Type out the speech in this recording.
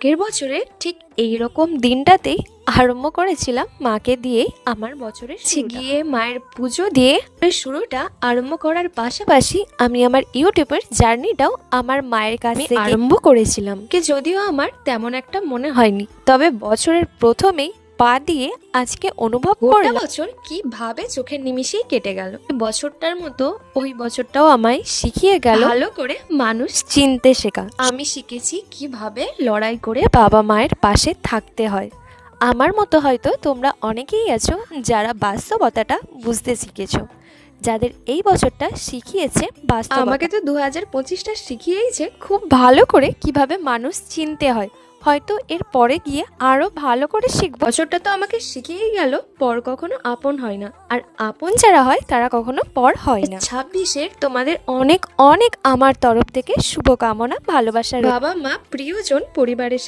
আগের বছরে ঠিক এইরকম দিনটাতেই আরম্ভ করেছিলাম মাকে দিয়ে আমার বছরের গিয়ে মায়ের পুজো দিয়ে শুরুটা আরম্ভ করার পাশাপাশি আমি আমার ইউটিউবের জার্নিটাও আমার মায়ের কাছে আরম্ভ করেছিলাম, যদিও আমার তেমন একটা মনে হয়নি, তবে বছরের প্রথমেই পা দিয়ে আজকে অনুভব করলাম বছর কিভাবে চোখের নিমিষেই কেটে গেল। বছরটার মতো ওই বছরটাও আমায় শিখিয়ে গেল ভালো করে মানুষ চিনতে শেখা। আমি শিখেছি কিভাবে লড়াই করে বাবা মায়ের পাশে থাকতে হয়। আমার মতো হয়তো তোমরা অনেকেই আছো যারা বাস্তবতাটা বুঝতে শিখেছো, যাদের এই বছরটা শিখিয়েছে বাস্তবতা। আমাকে তো 2025টা শিখিয়েইছে খুব ভালো করে কিভাবে মানুষ চিনতে হয়। হয়তো এর পরে গিয়ে আরো ভালো করে শিখব। বছরটা তো আমাকে শিখিয়েই গেল পর কখনো আপন হয় না, আর আপন যারা হয় তারা কখনো পর হয় না। 26-এর তোমাদের অনেক অনেক আমার তরফ থেকে শুভকামনা, ভালোবাসা। বাবা মা, প্রিয়জন, পরিবারের